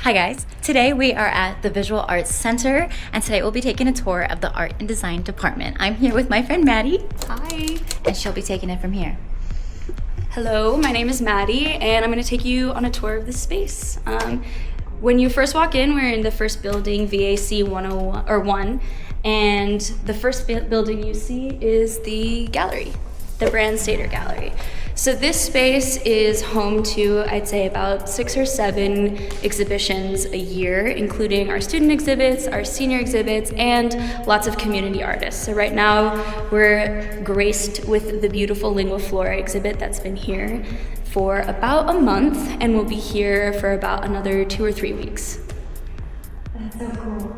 Hi guys, today we are at the Visual Arts Center and today we'll be taking a tour of the Art and Design Department. I'm here with my friend Maddie. Hi. And she'll be taking it from here. Hello, my name is Maddie and I'm going to take you on a tour of this space. When you first walk in, we're in the first building, VAC 101, and the first building you see is the gallery, the Brand Stater Gallery. So this space is home to, I'd say, about 6 or 7 exhibitions a year, including our student exhibits, our senior exhibits, and lots of community artists. So right now, we're graced with the beautiful Lingua Flora exhibit that's been here for about a month, and we'll be here for about another 2 or 3 weeks. That's so cool.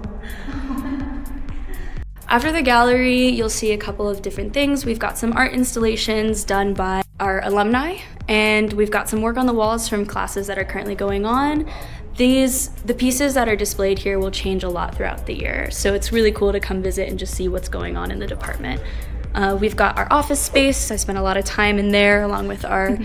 After the gallery, you'll see a couple of different things. We've got some art installations done by our alumni, and we've got some work on the walls from classes that are currently going on. The pieces that are displayed here will change a lot throughout the year, so it's really cool to come visit and just see what's going on in the department. We've got our office space. I spent a lot of time in there along with our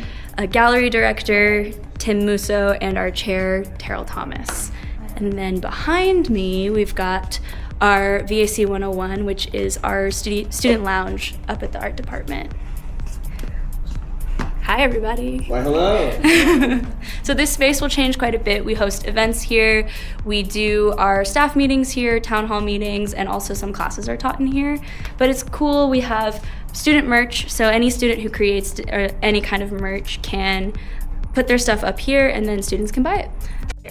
gallery director, Tim Musso, and our chair, Terrell Thomas. And then behind me, we've got our VAC 101, which is our student lounge up at the art department. Hi, everybody. Why, hello. So this space will change quite a bit. We host events here. We do our staff meetings here, town hall meetings, and also some classes are taught in here. But it's cool. We have student merch, so any student who creates any kind of merch can put their stuff up here, and then students can buy it.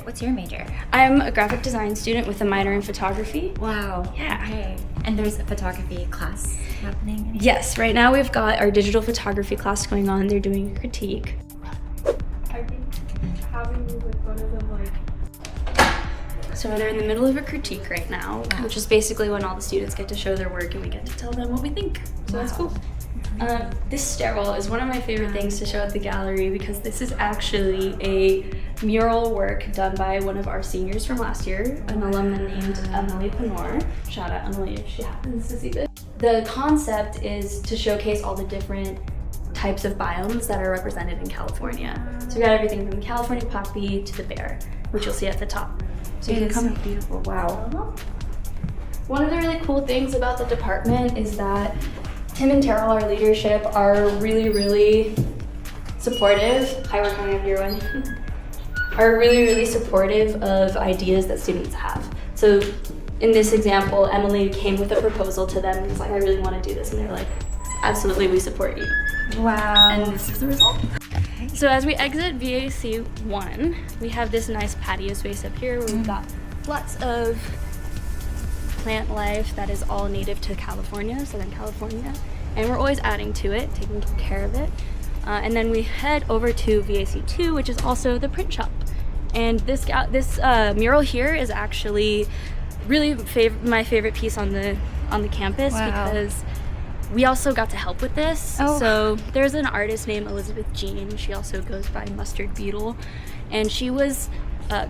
What's your major? I'm a graphic design student with a minor in photography. Wow. Yeah. Okay. And there's a photography class happening? Yes, right now we've got our digital photography class going on. They're doing a critique. I think having you with one of them, So they're in the middle of a critique right now, which is basically when all the students get to show their work and we get to tell them what we think. So that's cool. This stairwell is one of my favorite things to show at the gallery because this is actually a mural work done by one of our seniors from last year, an alumna named Emily Panor. Shout out Emily if she happens to see this. The concept is to showcase all the different types of biomes that are represented in California. So we got everything from the California poppy to the bear, which you'll see at the top. So you can come. So beautiful. Wow. One of the really cool things about the department is that Tim and Terrell, our leadership, are really, really supportive. Hi, we're coming up your way. Are really, really supportive of ideas that students have. So in this example, Emily came with a proposal to them and was like, I really want to do this. And they're like, absolutely, we support you. Wow. And this is the result. So as we exit VAC 1, we have this nice patio space up here where we've got lots of plant life that is all native to California, Southern California, and we're always adding to it, taking care of it. And then we head over to VAC 2, which is also the print shop. And this mural here is actually really my favorite piece on the campus. Wow. Because we also got to help with this. Oh. So there's an artist named Elizabeth Jean. She also goes by Mustard Beetle, and she was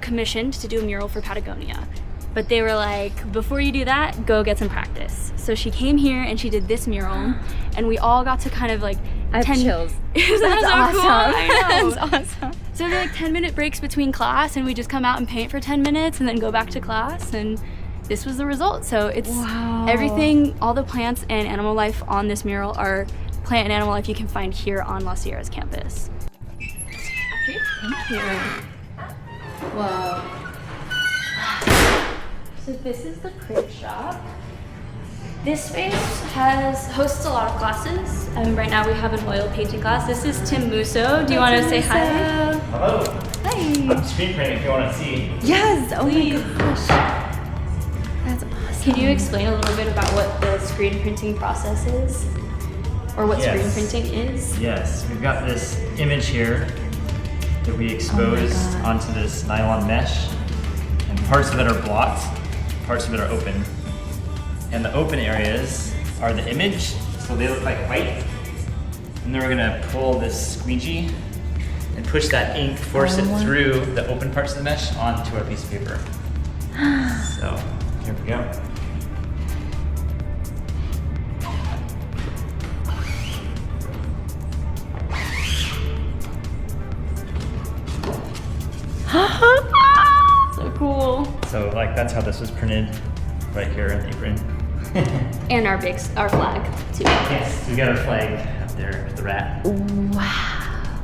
commissioned to do a mural for Patagonia. But they were like, before you do that, go get some practice. So she came here and she did this mural, and we all got to kind of like I have chills. Isn't that so awesome. cool? I know. That's awesome. So they're like 10-minute breaks between class, and we just come out and paint for 10 minutes and then go back to class, and this was the result. So it's everything, all the plants and animal life on this mural are plant and animal life you can find here on La Sierra's campus. Thank you. Wow. So this is the print shop. This space hosts a lot of classes. Right now we have an oil painting class. This is Tim Musso. Do you want to say hi? Hello. Hi. I'm screen printing if you want to see. Yes. Oh Please. my gosh. That's awesome. Can you explain a little bit about what the screen printing process is? Or what Yes. screen printing is? Yes, we've got this image here that we exposed God. onto this nylon mesh, and parts of it are blocked, parts of it are open. And the open areas are the image, so they look like white. And then we're gonna pull this squeegee and push that ink, force it through the open parts of the mesh onto a piece of paper. So, here we go. So So like that's how this was printed right here in the apron. And our flag too. Yes, we got our flag up there with the rat. Wow.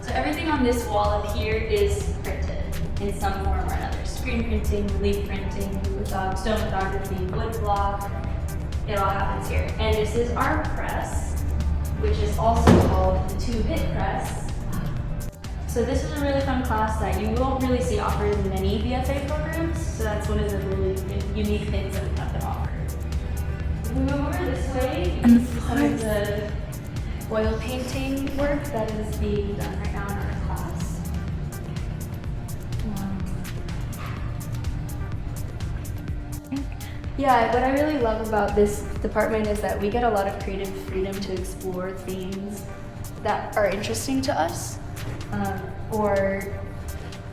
So everything on this wall up here is printed in some form or another. Screen printing, leaf printing, stone lithography, wood block. It all happens here. And this is our press, which is also called the 2-bit press. So this is a really fun class that you won't really see offered in many BFA programs. So that's one of the really unique things that we have to offer. If we move over this way, you can see some of the oil painting work that is being done right now in our class. Yeah, what I really love about this department is that we get a lot of creative freedom to explore themes that are interesting to us, or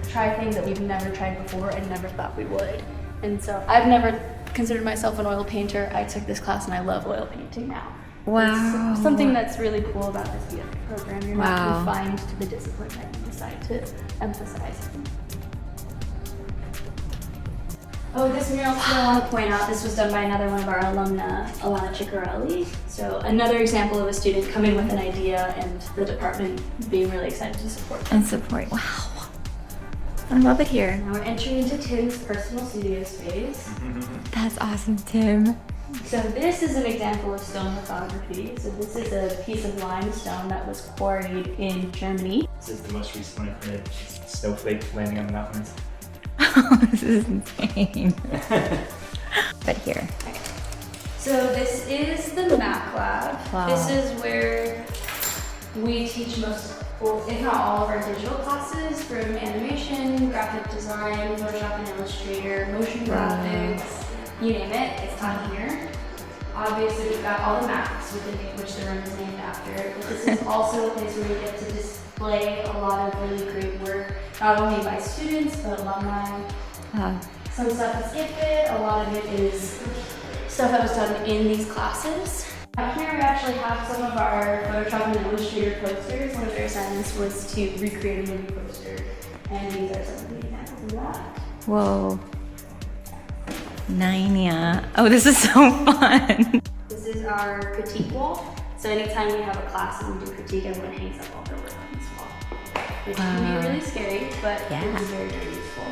try things that we've never tried before and never thought we would. And so I've never considered myself an oil painter. I took this class and I love oil painting now. Wow. It's something that's really cool about this BFA program. You're Wow. not confined to the discipline that you decide to emphasize. Oh, this mural too, I want to point out, this was done by another one of our alumna, Alana Ciccarelli. So another example of a student coming with an idea and the department being really excited to support them. And support. Wow. I love it here. Now we're entering into Tim's personal studio space. That's awesome, Tim. So this is an example of stone lithography. So this is a piece of limestone that was quarried in Germany. This is the most recent one I printed. Snowflake landing on the mountains. This is insane. But here. So this is the Mac Lab. Wow. This is where we teach most, well, if not all of our digital classes, from animation, graphic design, Photoshop and Illustrator, motion graphics, you name it, it's taught here. Obviously, we've got all the Macs, which the room is named after, but this is also a place where we get to display a lot of really great work, not only by students, but alumni. Some stuff is gifted, a lot of it is stuff that was done in these classes. Up here we actually have some of our Photoshop and Illustrator posters. One of their assignments was to recreate a movie poster, and these are some of the examples of that. Whoa. Narnia. Oh, this is so fun. This is our critique wall. So anytime we have a class and we do critique, everyone hangs up all their work on this wall. Which can be really scary, but Yeah. it's very, very useful.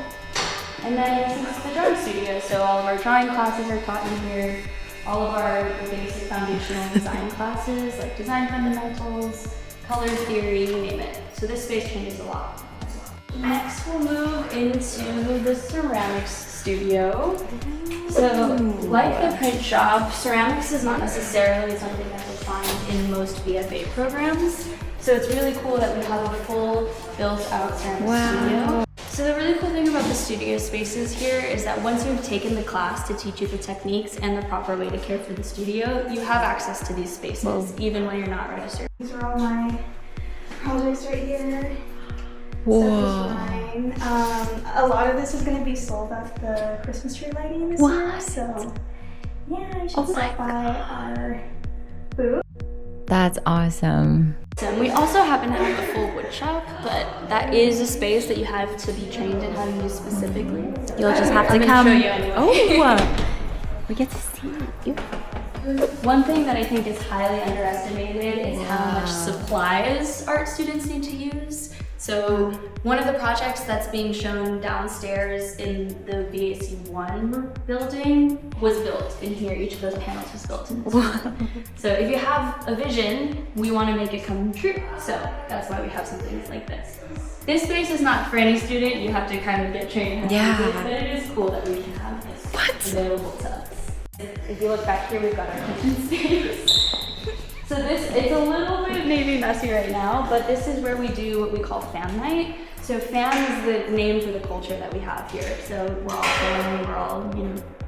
And then this is the drawing studio. So all of our drawing classes are taught in here. All of our basic foundational design classes, like design fundamentals, color theory, you name it. So this space changes a lot as well. Next, we'll move into the ceramics studio. So, like the print shop, ceramics is not necessarily something that you'll find in most BFA programs. So it's really cool that we have a full built-out ceramics studio. So the really cool thing about the studio spaces here is that once you've taken the class to teach you the techniques and the proper way to care for the studio, you have access to these spaces, even when you're not registered. These are all my projects right here. Whoa. A lot of this is going to be sold at the Christmas tree lighting this year, so yeah, you should stop by our booth. That's awesome. And we also happen to have a full wood shop, but that is a space that you have to be trained in how to use specifically. So You'll just have to I'm come. gonna show you anyway. Oh, we get to see you. One thing that I think is highly underestimated is how much supplies art students need to use. So one of the projects that's being shown downstairs in the VAC1 building was built in here. Each of those panels was built in this room. So if you have a vision, we want to make it come true. So that's why we have some things like this. This space is not for any student. You have to kind of get trained. Yeah. But it is cool that we can have this available to us. If you look back here, we've got our kitchen space. So it's a little bit maybe messy right now, but this is where we do what we call fan night. So fan is the name for the culture that we have here. So we're all family, we're all,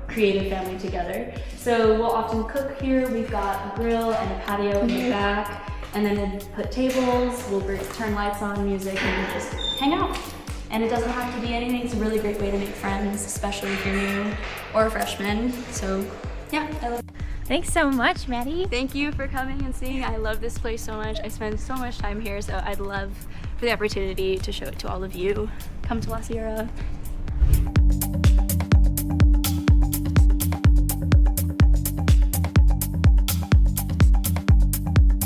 creative family together. So we'll often cook here. We've got a grill and a patio in the back, and then we'll put tables, we'll turn lights on, music, and we'll just hang out. And it doesn't have to be anything. It's a really great way to make friends, especially if you're new or a freshman. So yeah, I love it. Thanks so much, Maddie. Thank you for coming and seeing. I love this place so much. I spend so much time here, so I'd love for the opportunity to show it to all of you. Come to La Sierra.